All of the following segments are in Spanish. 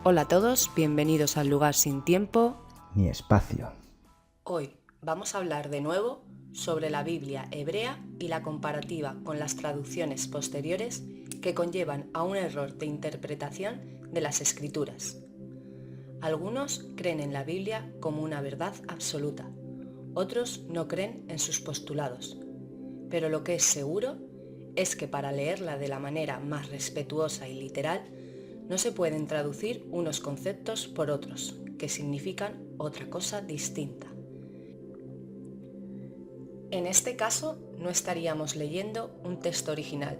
Hola a todos, bienvenidos al lugar sin tiempo ni espacio. Hoy vamos a hablar de nuevo sobre la Biblia hebrea y la comparativa con las traducciones posteriores que conllevan a un error de interpretación de las Escrituras. Algunos creen en la Biblia como una verdad absoluta, otros no creen en sus postulados, pero lo que es seguro es que para leerla de la manera más respetuosa y literal, no se pueden traducir unos conceptos por otros, que significan otra cosa distinta. En este caso, no estaríamos leyendo un texto original,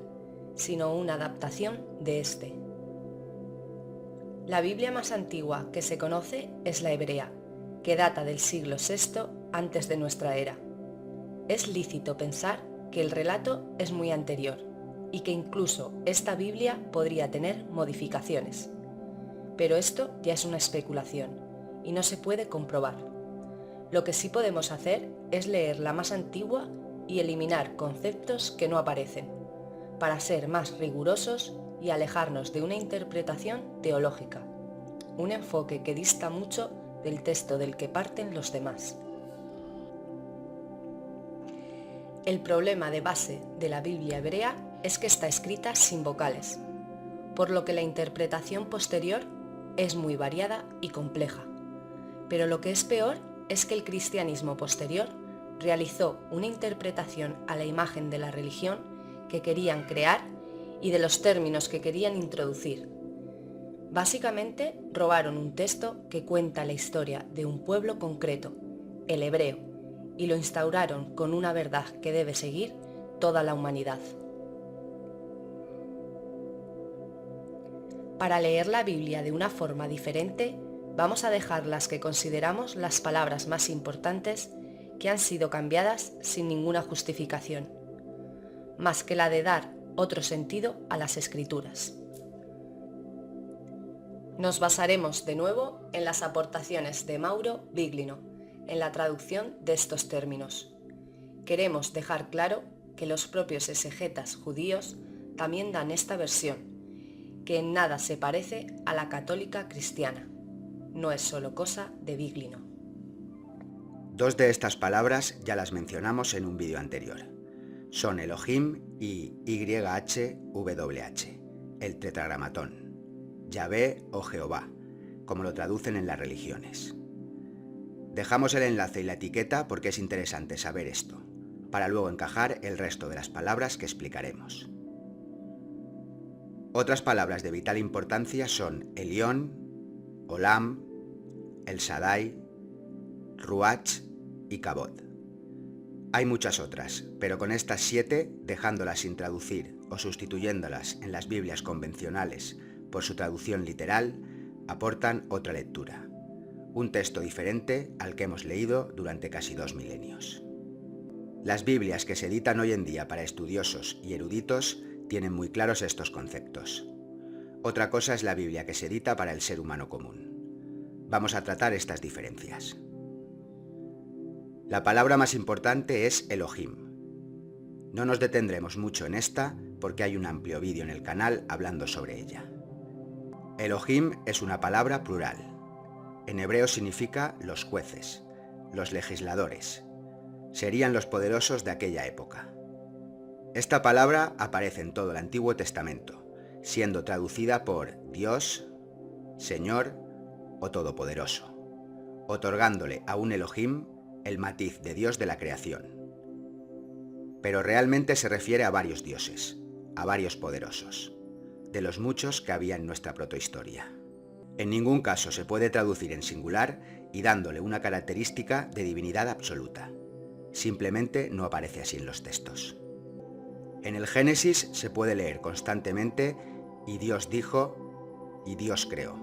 sino una adaptación de este. La Biblia más antigua que se conoce es la hebrea, que data del siglo VI antes de nuestra era. Es lícito pensar que el relato es muy anterior y que incluso esta Biblia podría tener modificaciones. Pero esto ya es una especulación y no se puede comprobar. Lo que sí podemos hacer es leer la más antigua y eliminar conceptos que no aparecen, para ser más rigurosos y alejarnos de una interpretación teológica, un enfoque que dista mucho del texto del que parten los demás. El problema de base de la Biblia hebrea es que está escrita sin vocales, por lo que la interpretación posterior es muy variada y compleja. Pero lo que es peor es que el cristianismo posterior realizó una interpretación a la imagen de la religión que querían crear y de los términos que querían introducir. Básicamente robaron un texto que cuenta la historia de un pueblo concreto, el hebreo, y lo instauraron con una verdad que debe seguir toda la humanidad. Para leer la Biblia de una forma diferente, vamos a dejar las que consideramos las palabras más importantes que han sido cambiadas sin ninguna justificación, más que la de dar otro sentido a las Escrituras. Nos basaremos de nuevo en las aportaciones de Mauro Biglino en la traducción de estos términos. Queremos dejar claro que los propios exegetas judíos también dan esta versión, que en nada se parece a la católica cristiana. No es solo cosa de Biglino. Dos de estas palabras ya las mencionamos en un vídeo anterior. Son Elohim y YHWH, el tetragramatón, Yahvé o Jehová, como lo traducen en las religiones. Dejamos el enlace y la etiqueta porque es interesante saber esto, para luego encajar el resto de las palabras que explicaremos. Otras palabras de vital importancia son Elión, Olam, El Shaddai, Ruach y Kabod. Hay muchas otras, pero con estas 7, dejándolas sin traducir o sustituyéndolas en las Biblias convencionales por su traducción literal, aportan otra lectura, un texto diferente al que hemos leído durante casi 2 milenios. Las Biblias que se editan hoy en día para estudiosos y eruditos tienen muy claros estos conceptos. Otra cosa es la Biblia que se edita para el ser humano común. Vamos a tratar estas diferencias. La palabra más importante es Elohim. No nos detendremos mucho en esta porque hay un amplio vídeo en el canal hablando sobre ella. Elohim es una palabra plural. En hebreo significa los jueces, los legisladores. Serían los poderosos de aquella época. Esta palabra aparece en todo el Antiguo Testamento, siendo traducida por Dios, Señor o Todopoderoso, otorgándole a un Elohim el matiz de Dios de la creación. Pero realmente se refiere a varios dioses, a varios poderosos, de los muchos que había en nuestra protohistoria. En ningún caso se puede traducir en singular y dándole una característica de divinidad absoluta. Simplemente no aparece así en los textos. En el Génesis se puede leer constantemente y Dios dijo y Dios creó,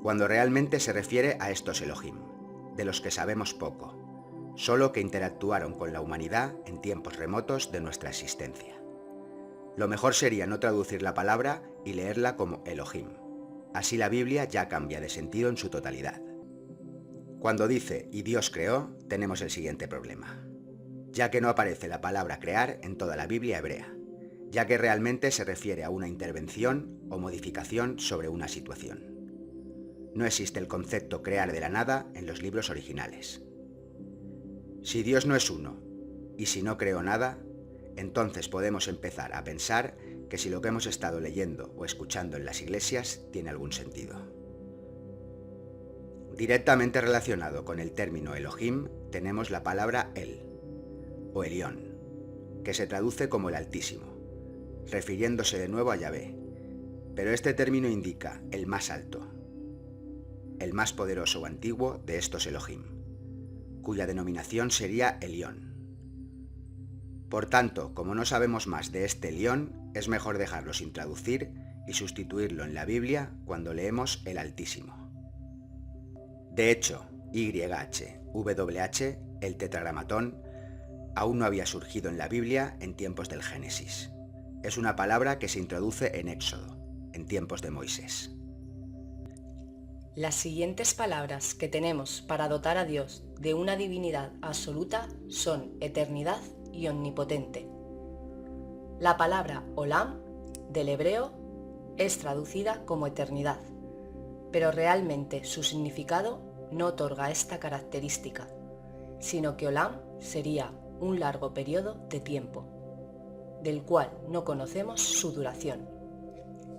cuando realmente se refiere a estos Elohim, de los que sabemos poco, solo que interactuaron con la humanidad en tiempos remotos de nuestra existencia. Lo mejor sería no traducir la palabra y leerla como Elohim. Así la Biblia ya cambia de sentido en su totalidad. Cuando dice y Dios creó, tenemos el siguiente problema, ya que no aparece la palabra crear en toda la Biblia hebrea, ya que realmente se refiere a una intervención o modificación sobre una situación. No existe el concepto crear de la nada en los libros originales. Si Dios no es uno, y si no creó nada, entonces podemos empezar a pensar que si lo que hemos estado leyendo o escuchando en las iglesias tiene algún sentido. Directamente relacionado con el término Elohim tenemos la palabra El, o Elión, que se traduce como el Altísimo, refiriéndose de nuevo a Yahvé, pero este término indica el más alto, el más poderoso o antiguo de estos Elohim, cuya denominación sería Elión. Por tanto, como no sabemos más de este Elión, es mejor dejarlo sin traducir y sustituirlo en la Biblia cuando leemos el Altísimo. De hecho, YHWH, el tetragramatón, aún no había surgido en la Biblia en tiempos del Génesis. Es una palabra que se introduce en Éxodo, en tiempos de Moisés. Las siguientes palabras que tenemos para dotar a Dios de una divinidad absoluta son eternidad y omnipotente. La palabra Olam, del hebreo, es traducida como eternidad, pero realmente su significado no otorga esta característica, sino que Olam sería un largo periodo de tiempo, del cual no conocemos su duración.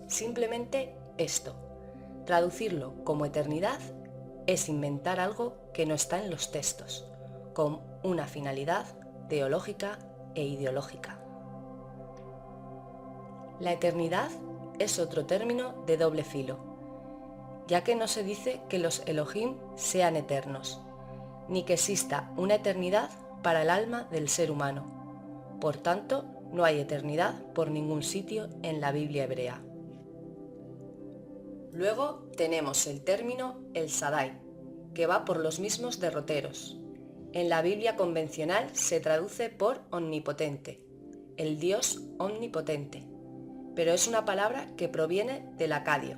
Simplemente esto, traducirlo como eternidad, es inventar algo que no está en los textos, con una finalidad teológica e ideológica. La eternidad es otro término de doble filo, ya que no se dice que los Elohim sean eternos, ni que exista una eternidad para el alma del ser humano. Por tanto, no hay eternidad por ningún sitio en la Biblia hebrea. Luego tenemos el término El Shaddai, que va por los mismos derroteros. En la Biblia convencional se traduce por omnipotente, el Dios omnipotente, pero es una palabra que proviene del acadio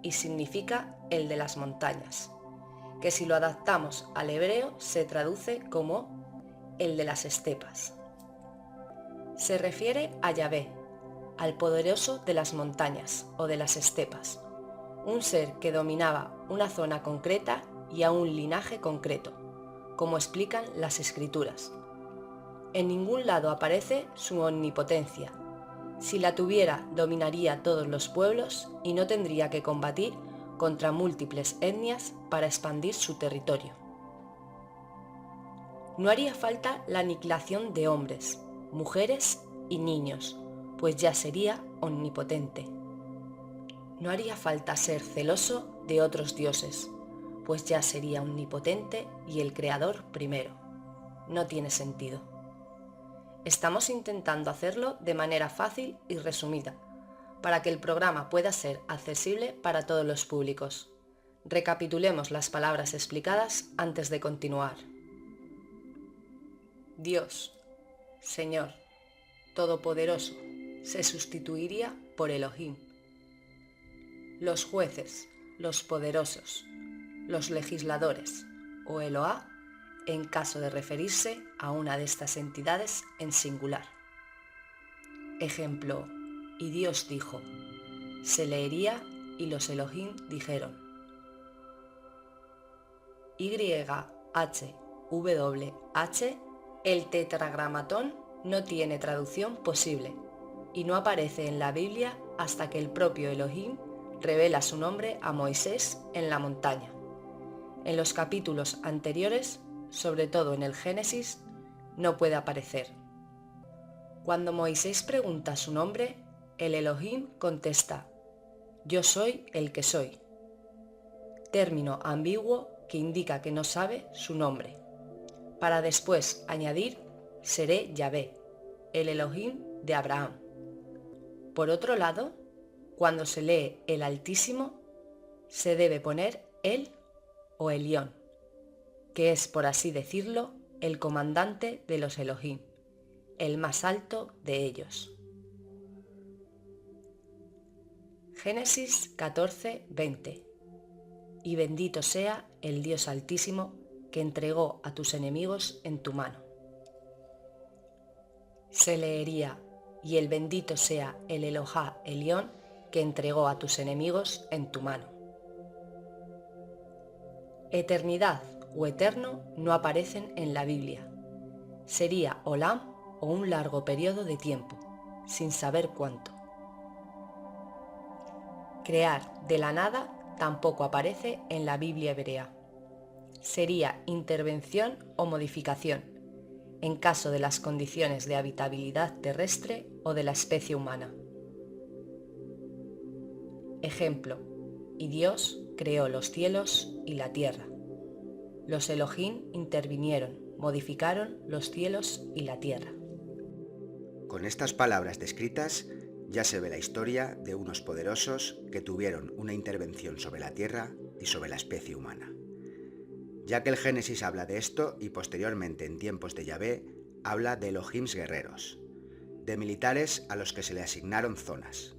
y significa el de las montañas, que si lo adaptamos al hebreo se traduce como el de las estepas. Se refiere a Yahvé, al poderoso de las montañas o de las estepas, un ser que dominaba una zona concreta y a un linaje concreto, como explican las escrituras. En ningún lado aparece su omnipotencia. Si la tuviera, dominaría todos los pueblos y no tendría que combatir contra múltiples etnias para expandir su territorio. No haría falta la aniquilación de hombres, mujeres y niños, pues ya sería omnipotente. No haría falta ser celoso de otros dioses, pues ya sería omnipotente y el creador primero. No tiene sentido. Estamos intentando hacerlo de manera fácil y resumida, para que el programa pueda ser accesible para todos los públicos. Recapitulemos las palabras explicadas antes de continuar. Dios, Señor, Todopoderoso, se sustituiría por Elohim. Los jueces, los poderosos, los legisladores o Eloá, en caso de referirse a una de estas entidades en singular. Ejemplo, y Dios dijo, se leería y los Elohim dijeron. YHWH, el tetragramatón no tiene traducción posible y no aparece en la Biblia hasta que el propio Elohim revela su nombre a Moisés en la montaña. En los capítulos anteriores, sobre todo en el Génesis, no puede aparecer. Cuando Moisés pregunta su nombre, el Elohim contesta, yo soy el que soy, término ambiguo que indica que no sabe su nombre, para después añadir, seré Yahvé, el Elohim de Abraham. Por otro lado, cuando se lee el Altísimo, se debe poner el o Elión, que es, por así decirlo, el comandante de los Elohim, el más alto de ellos. Génesis 14, 20. Y bendito sea el Dios Altísimo que entregó a tus enemigos en tu mano. Se leería, y el bendito sea el Elohá Elión que entregó a tus enemigos en tu mano. Eternidad o eterno no aparecen en la Biblia. Sería Olam o un largo periodo de tiempo, sin saber cuánto. Crear de la nada tampoco aparece en la Biblia hebrea. Sería intervención o modificación, en caso de las condiciones de habitabilidad terrestre o de la especie humana. Ejemplo: y Dios creó los cielos y la tierra. Los Elohim intervinieron, modificaron los cielos y la tierra. Con estas palabras descritas ya se ve la historia de unos poderosos que tuvieron una intervención sobre la tierra y sobre la especie humana. Ya que el Génesis habla de esto y posteriormente en tiempos de Yahvé habla de Elohims guerreros, de militares a los que se le asignaron zonas.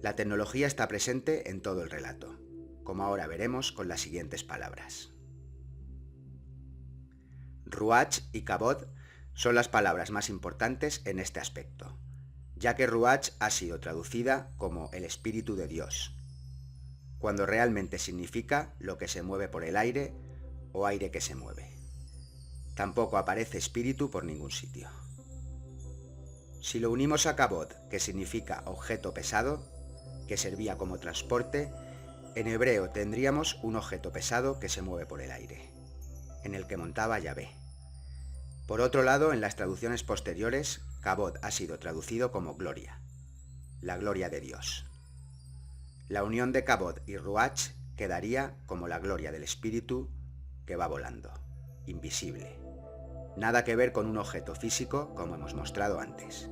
La tecnología está presente en todo el relato, como ahora veremos con las siguientes palabras. Ruach y Kabod son las palabras más importantes en este aspecto, ya que Ruach ha sido traducida como el Espíritu de Dios, cuando realmente significa lo que se mueve por el aire o aire que se mueve. Tampoco aparece espíritu por ningún sitio. Si lo unimos a Kabod, que significa objeto pesado, que servía como transporte, en hebreo tendríamos un objeto pesado que se mueve por el aire, en el que montaba Yahvé. Por otro lado, en las traducciones posteriores, Kabod ha sido traducido como gloria, la gloria de Dios. La unión de Kabod y Ruach quedaría como la gloria del espíritu que va volando, invisible. Nada que ver con un objeto físico como hemos mostrado antes.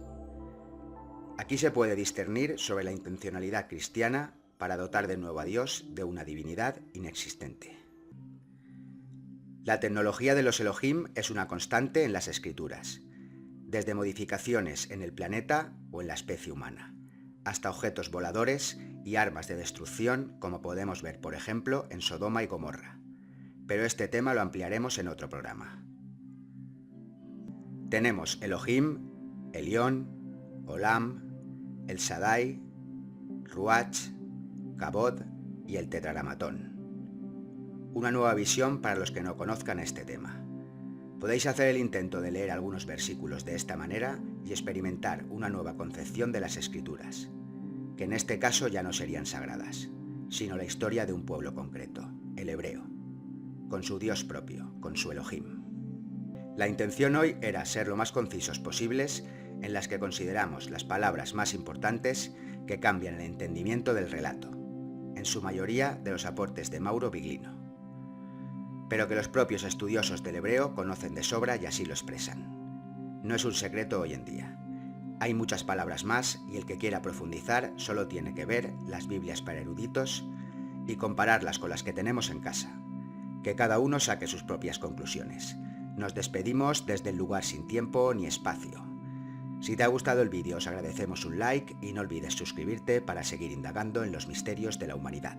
Aquí se puede discernir sobre la intencionalidad cristiana para dotar de nuevo a Dios de una divinidad inexistente. La tecnología de los Elohim es una constante en las escrituras, desde modificaciones en el planeta o en la especie humana, hasta objetos voladores y armas de destrucción, como podemos ver, por ejemplo, en Sodoma y Gomorra. Pero este tema lo ampliaremos en otro programa. Tenemos Elohim, Elión, Olam, El Shaddai, Ruach, Kabod y el Tetragrámaton. Una nueva visión para los que no conozcan este tema. Podéis hacer el intento de leer algunos versículos de esta manera y experimentar una nueva concepción de las Escrituras, que en este caso ya no serían sagradas, sino la historia de un pueblo concreto, el hebreo, con su Dios propio, con su Elohim. La intención hoy era ser lo más concisos posibles en las que consideramos las palabras más importantes que cambian el entendimiento del relato, en su mayoría de los aportes de Mauro Biglino, pero que los propios estudiosos del hebreo conocen de sobra y así lo expresan. No es un secreto hoy en día. Hay muchas palabras más y el que quiera profundizar solo tiene que ver las Biblias para eruditos y compararlas con las que tenemos en casa. Que cada uno saque sus propias conclusiones. Nos despedimos desde el lugar sin tiempo ni espacio. Si te ha gustado el vídeo os agradecemos un like y no olvides suscribirte para seguir indagando en los misterios de la humanidad.